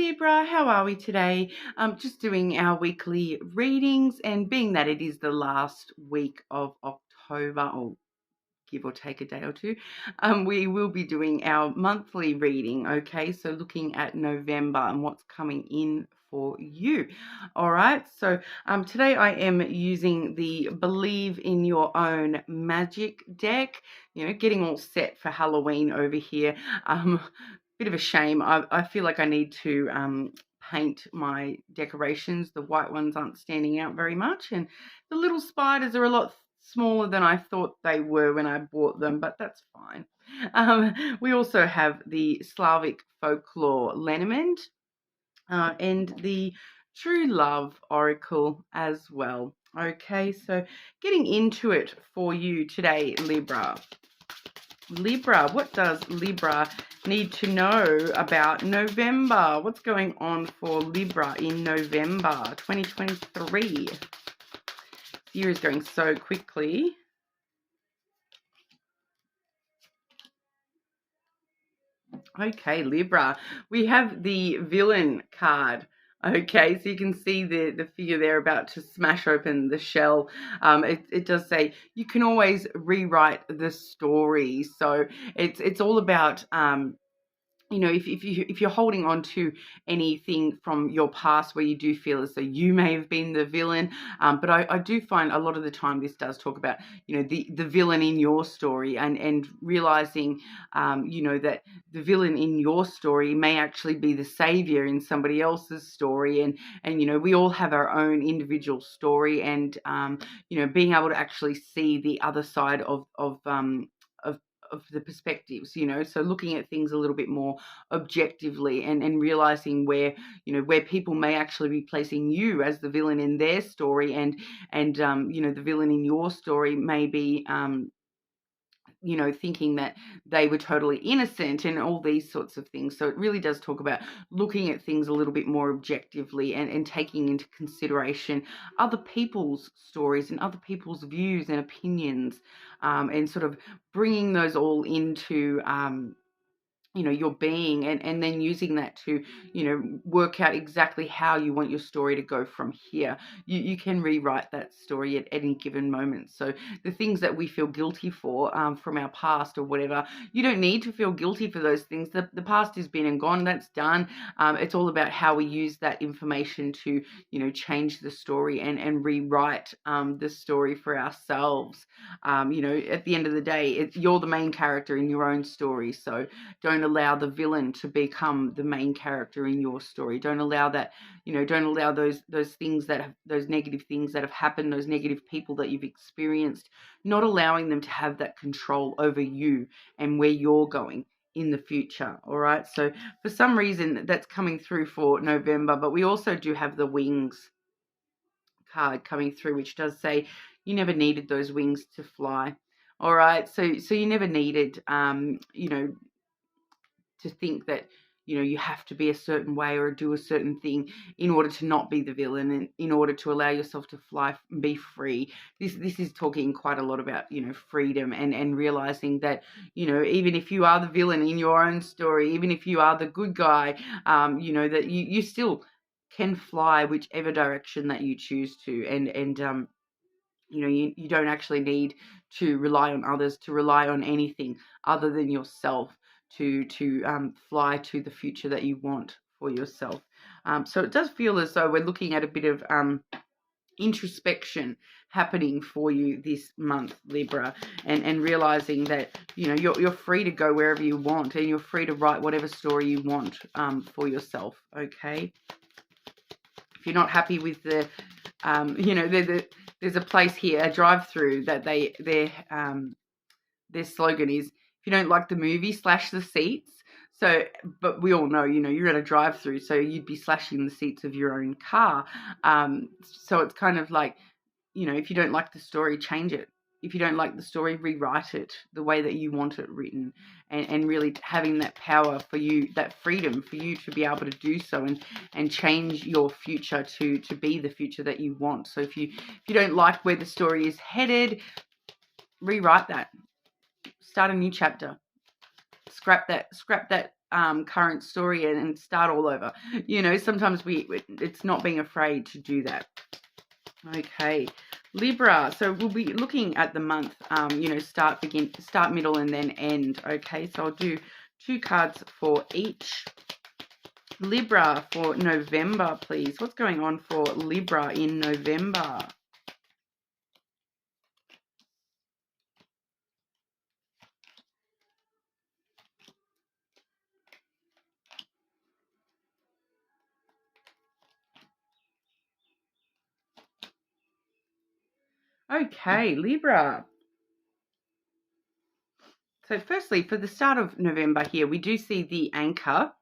Libra, how are we today? Just doing our weekly readings, and being that it is the last week of October, or give or take a day or two, we will be doing our monthly reading, okay? So looking at November and what's coming in for you. All right, so today I am using the Believe in Your Own Magic deck, getting all set for Halloween over here. Bit of a shame. I feel like I need to paint my decorations. The white ones aren't standing out very much, and the little spiders are a lot smaller than I thought they were when I bought them, but that's fine. We also have the Slavic folklore lenormand and the True Love Oracle as well. Okay, so getting into it for you today, Libra. Libra, what does Libra need to know about November? What's going on for Libra in November 2023? The year is going so quickly. Okay, Libra, we have the villain card. Okay, so you can see the figure there about to smash open the shell. It does say you can always rewrite the story. So it's all about if you're holding on to anything from your past where you do feel as though you may have been the villain, but I do find a lot of the time this does talk about the villain in your story, and realizing that the villain in your story may actually be the savior in somebody else's story, and we all have our own individual story, and being able to actually see the other side of the perspectives, so looking at things a little bit more objectively, and realizing where people may actually be placing you as the villain in their story, and the villain in your story may be thinking that they were totally innocent, and all these sorts of things. So it really does talk about looking at things a little bit more objectively, and taking into consideration other people's stories and other people's views and opinions, and sort of bringing those all into your being, and then using that to work out exactly how you want your story to go from here. You can rewrite that story at any given moment. So the things that we feel guilty for from our past or whatever, you don't need to feel guilty for those things. The past is been and gone. That's done. It's all about how we use that information to change the story, and rewrite the story for ourselves. At the end of the day, you're the main character in your own story, so don't allow the villain to become the main character in your story. Don't allow that, don't allow those things those negative things that have happened, those negative people that you've experienced, not allowing them to have that control over you and where you're going in the future. All right. So for some reason that's coming through for November, but we also do have the wings card coming through, which does say you never needed those wings to fly. All right. So you never needed, to think that you have to be a certain way or do a certain thing in order to not be the villain, and in order to allow yourself to fly and be free. This is talking quite a lot about freedom, and realizing that even if you are the villain in your own story, even if you are the good guy, that you still can fly whichever direction that you choose to, and you don't actually need to rely on others, to rely on anything other than yourself, to fly to the future that you want for yourself. So it does feel as though we're looking at a bit of introspection happening for you this month, Libra, and realizing that you're free to go wherever you want, and you're free to write whatever story you want for yourself. Okay, if you're not happy with the there's a place here, a drive-through, that their slogan is, if you don't like the movie, slash the seats. So, but we all know, you're at a drive-through, so you'd be slashing the seats of your own car. So it's kind of like, if you don't like the story, change it. If you don't like the story, rewrite it the way that you want it written, and really having that power for you, that freedom for you to be able to do so, and change your future to be the future that you want. So if you don't like where the story is headed, rewrite that. Start a new chapter. Scrap that current story and start all over. You know, sometimes it's not being afraid to do that. Okay, Libra. So we'll be looking at the month, you know, start, middle, and then end. Okay, so I'll do 2 cards for each. Libra for November, please. What's going on for Libra in November? Okay, Libra. So firstly, for the start of November here, we do see the anchor,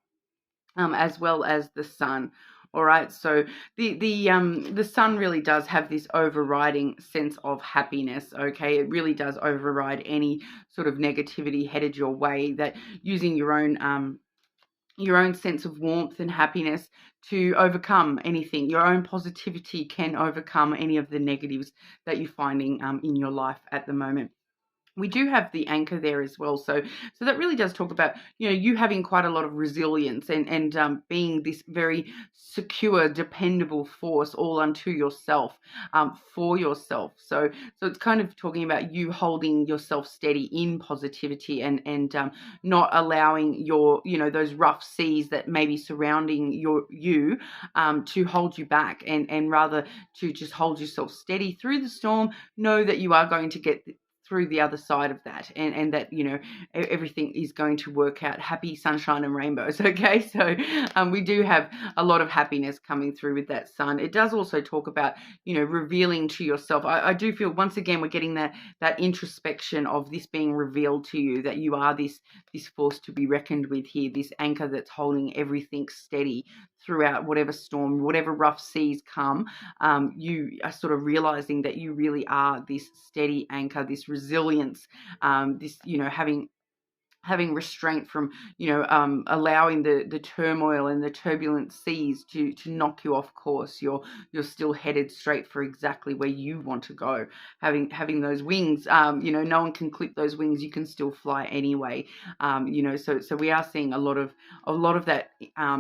as well as the sun. All right, so the sun really does have this overriding sense of happiness. Okay, it really does override any sort of negativity headed your way. That using your own sense of warmth and happiness to overcome anything. Your own positivity can overcome any of the negatives that you're finding in your life at the moment. We do have the anchor there as well. So that really does talk about, you know, you having quite a lot of resilience and being this very secure, dependable force all unto yourself, for yourself. So it's kind of talking about you holding yourself steady in positivity and not allowing your, you know, those rough seas that may be surrounding you to hold you back, and rather to just hold yourself steady through the storm. Know that you are going to get through the other side of that, and that, you know, everything is going to work out. Happy sunshine and rainbows. Okay, so we do have a lot of happiness coming through with that sun. It does also talk about, you know, revealing to yourself. I do feel once again we're getting that introspection of this being revealed to you, that you are this force to be reckoned with here, this anchor that's holding everything steady throughout whatever storm, whatever rough seas come. You are sort of realizing that you really are this steady anchor, this resilience, this, you know, having restraint from, you know, allowing the turmoil and the turbulent seas to knock you off course. You're still headed straight for exactly where you want to go. Having those wings, you know, no one can clip those wings. You can still fly anyway. You know, so we are seeing a lot of that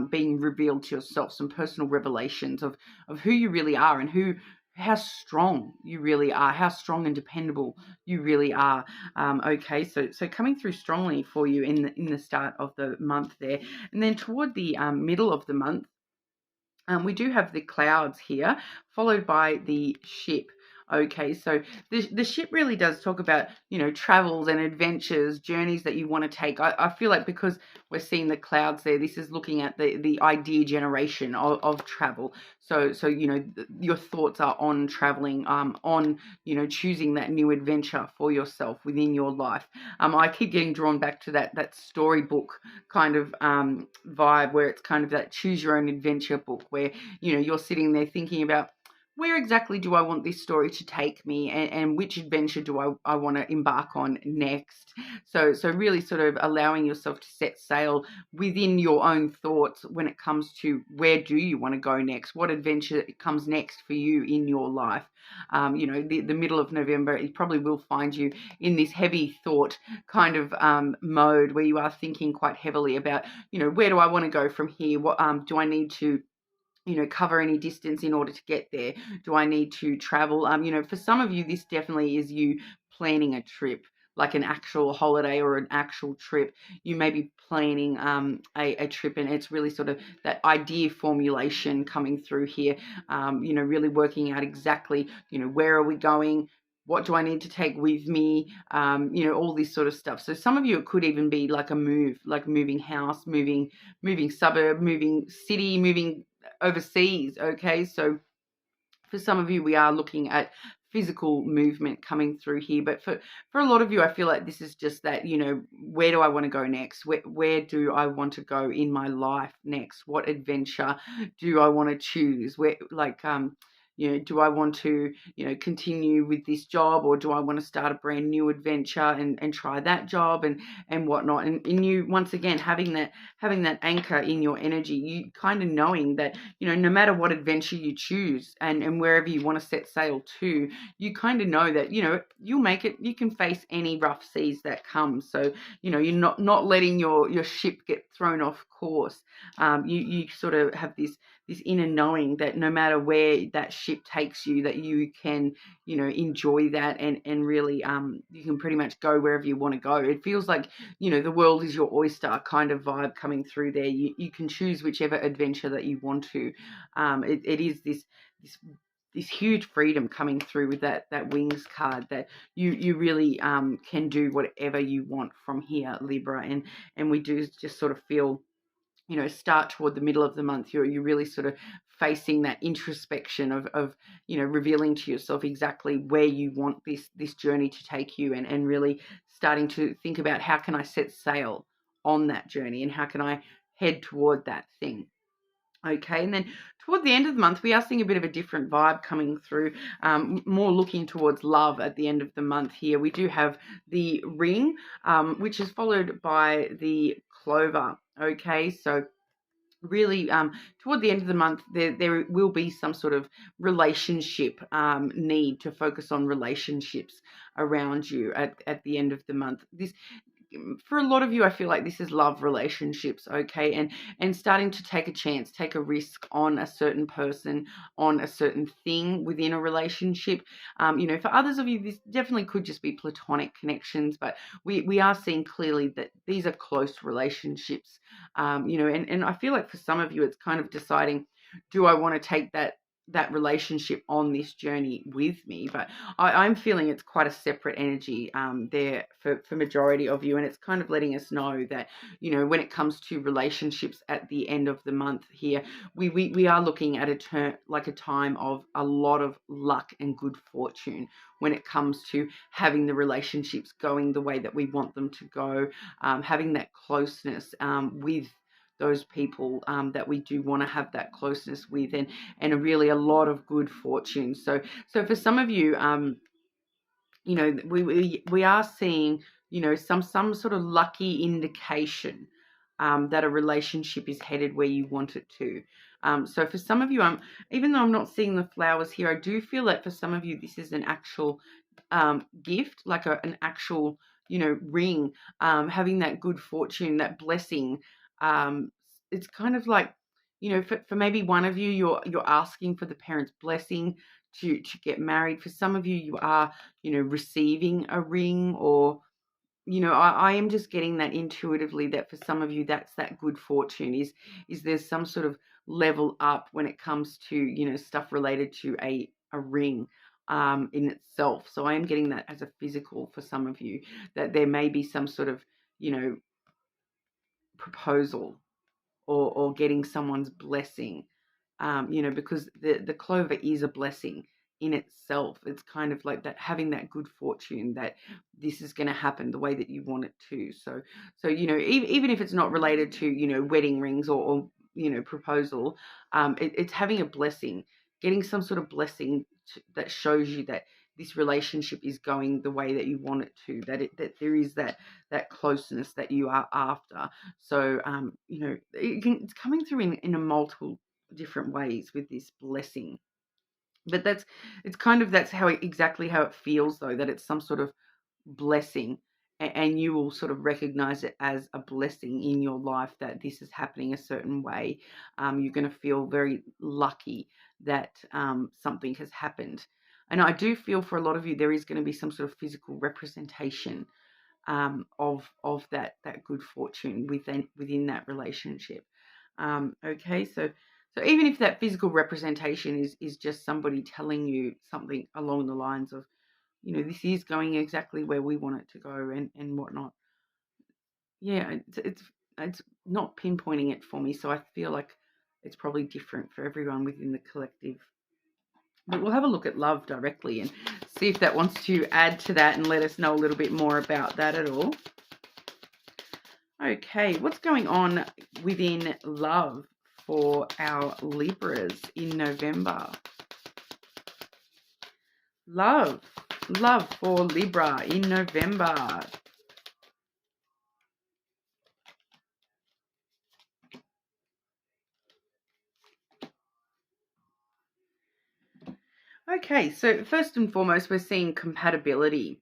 being revealed to yourself, some personal revelations of who you really are and how strong you really are, how strong and dependable you really are. Okay, so coming through strongly for you in the start of the month there, and then toward the middle of the month, we do have the clouds here, followed by the ship. Okay, so the ship really does talk about, you know, travels and adventures, journeys that you want to take. I feel like because we're seeing the clouds there, this is looking at the idea generation of travel. So you know, your thoughts are on traveling, on, you know, choosing that new adventure for yourself within your life. I keep getting drawn back to that storybook kind of vibe, where it's kind of that choose your own adventure book, where, you know, you're sitting there thinking about, where exactly do I want this story to take me, and which adventure do I want to embark on next? So really sort of allowing yourself to set sail within your own thoughts when it comes to where do you want to go next, what adventure comes next for you in your life. You know, the middle of November, it probably will find you in this heavy thought kind of mode, where you are thinking quite heavily about, you know, where do I want to go from here? What do I need to, you know, cover any distance in order to get there? Do I need to travel? You know, for some of you, this definitely is you planning a trip, like an actual holiday or an actual trip. You may be planning a trip, and it's really sort of that idea formulation coming through here. You know, really working out exactly, you know, where are we going? What do I need to take with me? You know, all this sort of stuff. So some of you, it could even be like a move, like moving house, moving suburb, moving city, moving overseas. Okay, so for some of you, we are looking at physical movement coming through here, but for a lot of you, I feel like this is just that, you know, where do I want to go next? Where do I want to go in my life next? What adventure do I want to choose? Where, like, do I want to, continue with this job, or do I want to start a brand new adventure and try that job and whatnot. And you, once again, having that anchor in your energy, you kind of knowing that, no matter what adventure you choose and wherever you want to set sail to, you kind of know that, you'll make it. You can face any rough seas that come. So, you're not letting your ship get thrown off course. You sort of have this inner knowing that no matter where that ship takes you, that you can, enjoy that and really, you can pretty much go wherever you want to go. It feels like, the world is your oyster kind of vibe coming through there. You can choose whichever adventure that you want to. It is this huge freedom coming through with that wings card, that you really can do whatever you want from here, Libra. And we do just sort of feel, start toward the middle of the month, you're really sort of facing that introspection of revealing to yourself exactly where you want this journey to take you, and really starting to think about, how can I set sail on that journey, and how can I head toward that thing. Okay, and then toward the end of the month, we are seeing a bit of a different vibe coming through, more looking towards love at the end of the month here. We do have the ring, which is followed by the clover. Okay, so really toward the end of the month, there will be some sort of relationship need to focus on relationships around you at the end of the month. This, for a lot of you, I feel like this is love relationships, okay, and starting to take a chance, take a risk on a certain person, on a certain thing within a relationship. For others of you, this definitely could just be platonic connections, but we are seeing clearly that these are close relationships. And I feel like for some of you, it's kind of deciding, do I want to take that relationship on this journey with me? But I'm feeling it's quite a separate energy there for majority of you, and it's kind of letting us know that, when it comes to relationships at the end of the month here, we are looking at a time of a lot of luck and good fortune when it comes to having the relationships going the way that we want them to go, having that closeness with those people that we do want to have that closeness with, and really a lot of good fortune. So for some of you, we are seeing, some sort of lucky indication that a relationship is headed where you want it to. So for some of you, even though I'm not seeing the flowers here, I do feel that for some of you, this is an actual gift, like an actual, ring, having that good fortune, that blessing. It's kind of like, for maybe one of you, you're asking for the parents' blessing to get married. For some of you, you are, receiving a ring, or, I am just getting that intuitively that for some of you, that's that good fortune, is there's some sort of level up when it comes to, stuff related to a ring in itself. So I am getting that as a physical for some of you, that there may be some sort of, proposal, or getting someone's blessing, because the clover is a blessing in itself. It's kind of like that, having that good fortune that this is going to happen the way that you want it to. So even if it's not related to, wedding rings or proposal, it's having a blessing, getting some sort of blessing that shows you that this relationship is going the way that you want it to, that there is that closeness that you are after. So, it's coming through in a multiple different ways with this blessing. But that's exactly how it feels, though, that it's some sort of blessing, and you will sort of recognize it as a blessing in your life, that this is happening a certain way. You're going to feel very lucky that something has happened. And I do feel for a lot of you, there is going to be some sort of physical representation of that good fortune within that relationship. Okay, so even if that physical representation is just somebody telling you something along the lines of, this is going exactly where we want it to go, and whatnot. Yeah, it's not pinpointing it for me, so I feel like it's probably different for everyone within the collective. But we'll have a look at love directly and see if that wants to add to that and let us know a little bit more about that at all. Okay, what's going on within love for our Libras in November? Love. Love for Libra in November. Okay, so first and foremost, we're seeing compatibility.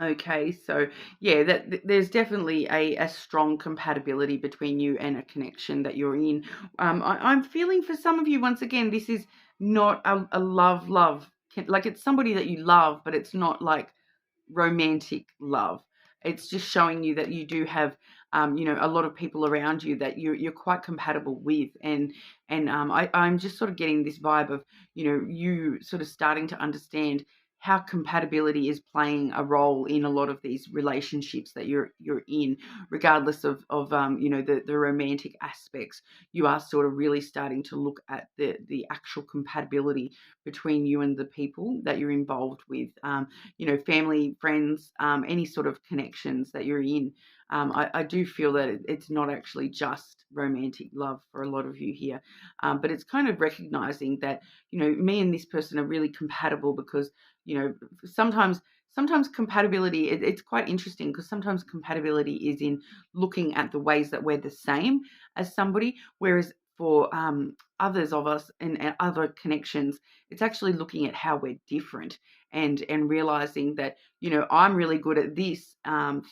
Okay, so yeah, there's definitely a strong compatibility between you and a connection that you're in. I'm feeling for some of you, once again, this is not a love, like it's somebody that you love, but it's not like romantic love. It's just showing you that you do have, a lot of people around you that you're quite compatible with, and I'm just sort of getting this vibe of, you sort of starting to understand how compatibility is playing a role in a lot of these relationships that you're in, regardless of the romantic aspects. You are sort of really starting to look at the actual compatibility between you and the people that you're involved with. Family, friends, any sort of connections that you're in. I do feel that it's not actually just romantic love for a lot of you here, but it's kind of recognizing that, me and this person are really compatible because, sometimes compatibility, it's quite interesting because sometimes compatibility is in looking at the ways that we're the same as somebody, whereas for others of us and other connections, it's actually looking at how we're different, and realizing that, I'm really good at this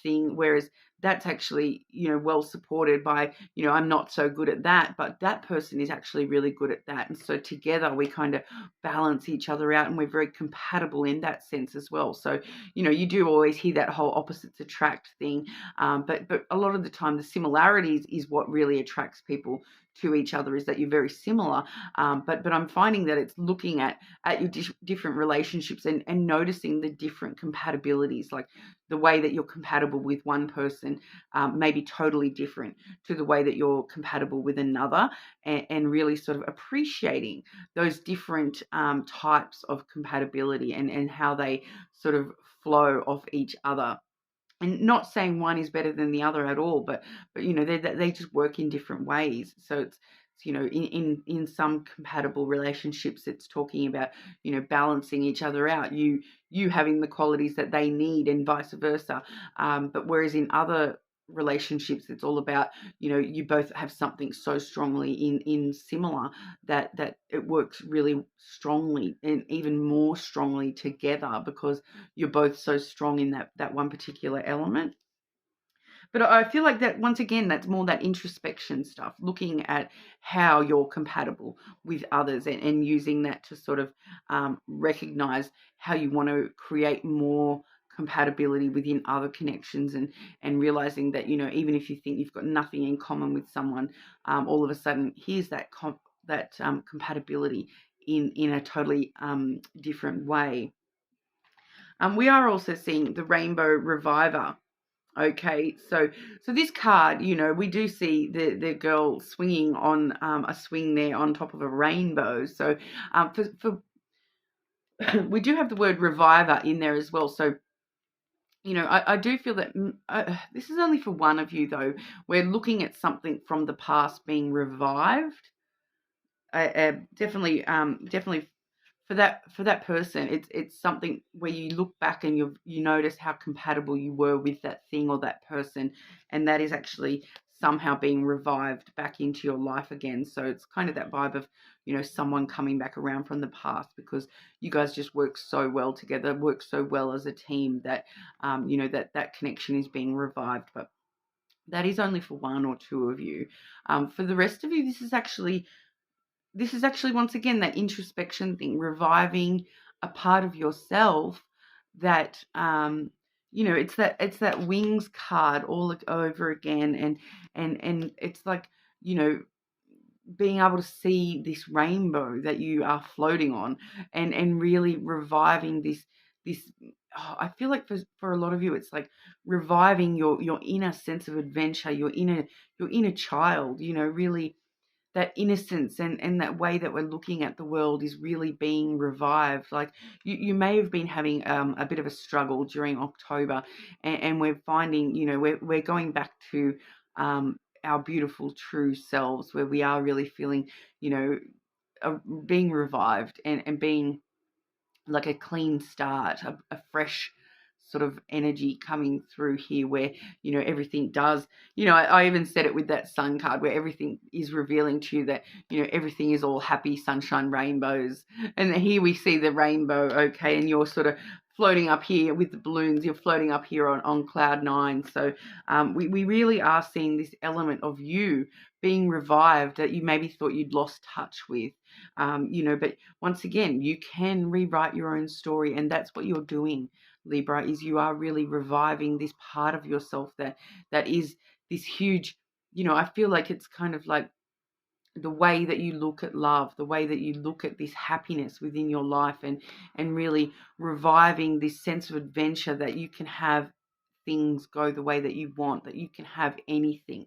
thing, whereas that's actually, well supported by, I'm not so good at that, but that person is actually really good at that. And so together we kind of balance each other out, and we're very compatible in that sense as well. So, you do always hear that whole opposites attract thing. But a lot of the time the similarities is what really attracts people to each other, is that you're very similar. But I'm finding that it's looking at your different relationships, and noticing the different compatibilities, like the way that you're compatible with one person may be totally different to the way that you're compatible with another, and really sort of appreciating those different types of compatibility, and how they sort of flow off each other. And not saying one is better than the other at all, but they just work in different ways. So it's, in some compatible relationships, it's talking about, balancing each other out, you having the qualities that they need, and vice versa. But whereas in other relationships, it's all about, you both have something so strongly in similar, that it works really strongly, and even more strongly together, because you're both so strong in that one particular element. But I feel like that, once again, that's more that introspection stuff, looking at how you're compatible with others, and using that to sort of recognize how you want to create more compatibility within other connections, and realizing that, even if you think you've got nothing in common with someone, all of a sudden here's that compatibility in a totally different way. We are also seeing the Rainbow Reviver. Okay, so this card, we do see the girl swinging on a swing there on top of a rainbow. So for we do have the word reviver in there as well. So, I do feel that this is only for one of you, though. We're looking at something from the past being revived. Definitely for that person, it's something where you look back and you notice how compatible you were with that thing or that person, and that is actually somehow being revived back into your life again. So it's kind of that vibe of, someone coming back around from the past, because you guys just work so well together, work so well as a team, that that connection is being revived. But that is only for one or two of you. For the rest of you, this is actually once again that introspection thing, reviving a part of yourself that, it's that wings card all over again, and it's like, you know being able to see this rainbow that you are floating on, and really reviving this. I feel like for a lot of you, it's like reviving your inner sense of adventure, your inner child, really that innocence, and that way that we're looking at the world is really being revived. Like, you may have been having a bit of a struggle during October, and we're finding, we're going back to our beautiful true selves, where we are really feeling, being revived, and being like a clean start, a fresh sort of energy coming through here where, everything does, I even said it with that sun card where everything is revealing to you that, everything is all happy, sunshine, rainbows. And here we see the rainbow, okay, and you're sort of floating up here with the balloons, you're floating up here on cloud nine. So we really are seeing this element of you being revived that you maybe thought you'd lost touch with, but once again, you can rewrite your own story, and that's what you're doing, Libra, is you are really reviving this part of yourself that is this huge, I feel like it's kind of like the way that you look at love, the way that you look at this happiness within your life, and really reviving this sense of adventure that you can have things go the way that you want, that you can have anything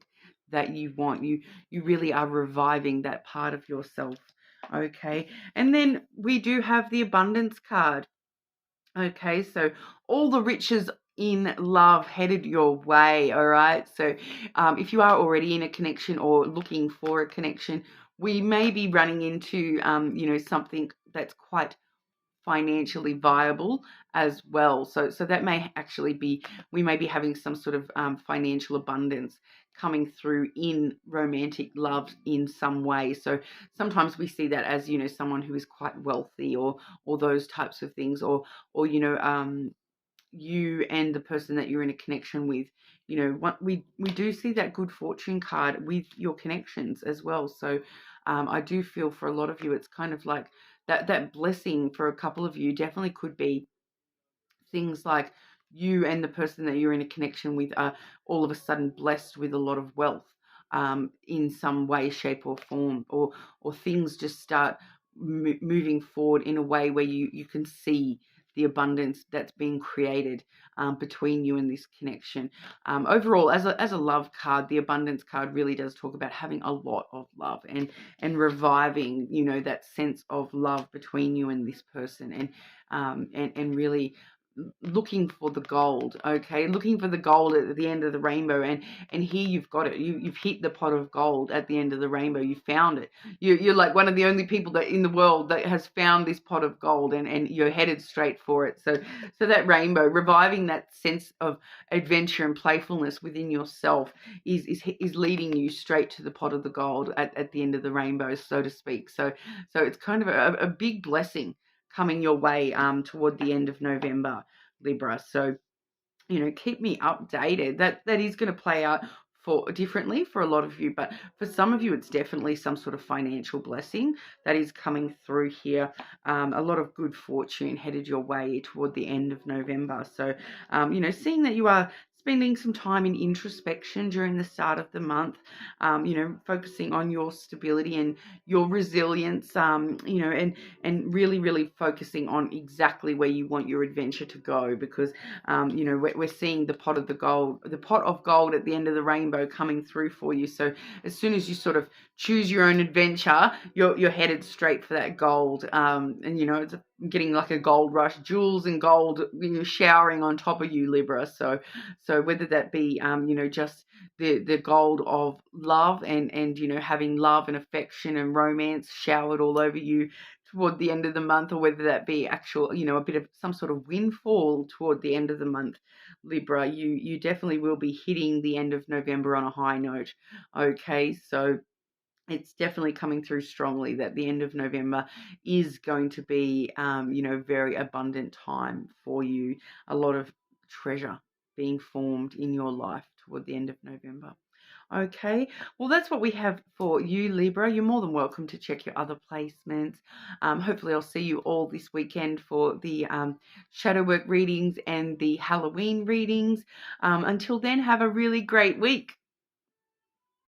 that you want. You really are reviving that part of yourself. Okay. And then we do have the abundance card. Okay, so all the riches in love headed your way. All right, so if you are already in a connection or looking for a connection, we may be running into something that's quite financially viable as well. So that may actually be, we may be having some sort of financial abundance coming through in romantic love in some way. So sometimes we see that as, someone who is quite wealthy or those types of things, or you and the person that you're in a connection with, what we do see that good fortune card with your connections as well. So I do feel for a lot of you, it's kind of like that blessing for a couple of you definitely could be things like you and the person that you're in a connection with are all of a sudden blessed with a lot of wealth in some way, shape, or form, or things just start moving forward in a way where you can see the abundance that's being created between you and this connection. Overall, as a love card, the abundance card really does talk about having a lot of love and reviving, that sense of love between you and this person, and really looking for the gold, okay, looking for the gold at the end of the rainbow, and here you've got it. You've hit the pot of gold at the end of the rainbow. You found it. You're like one of the only people that in the world that has found this pot of gold, and you're headed straight for it. So that rainbow, reviving that sense of adventure and playfulness within yourself, is leading you straight to the pot of the gold at the end of the rainbow, so to speak. So it's kind of a big blessing coming your way toward the end of November, Libra. So, keep me updated. That is going to play out for differently for a lot of you, but for some of you, it's definitely some sort of financial blessing that is coming through here. A lot of good fortune headed your way toward the end of November. So, seeing that you are spending some time in introspection during the start of the month, focusing on your stability and your resilience, and really, really focusing on exactly where you want your adventure to go, because, we're seeing the pot of gold at the end of the rainbow coming through for you. So as soon as you sort of choose your own adventure, you're headed straight for that gold. And, it's getting like a gold rush, jewels and gold, showering on top of you, Libra. So whether that be, just the gold of love and having love and affection and romance showered all over you toward the end of the month, or whether that be actual, a bit of some sort of windfall toward the end of the month, Libra, you definitely will be hitting the end of November on a high note. Okay, so it's definitely coming through strongly that the end of November is going to be, very abundant time for you. A lot of treasure being formed in your life toward the end of November. Okay, well, that's what we have for you, Libra. You're more than welcome to check your other placements. Hopefully, I'll see you all this weekend for the shadow work readings and the Halloween readings. Until then, have a really great week.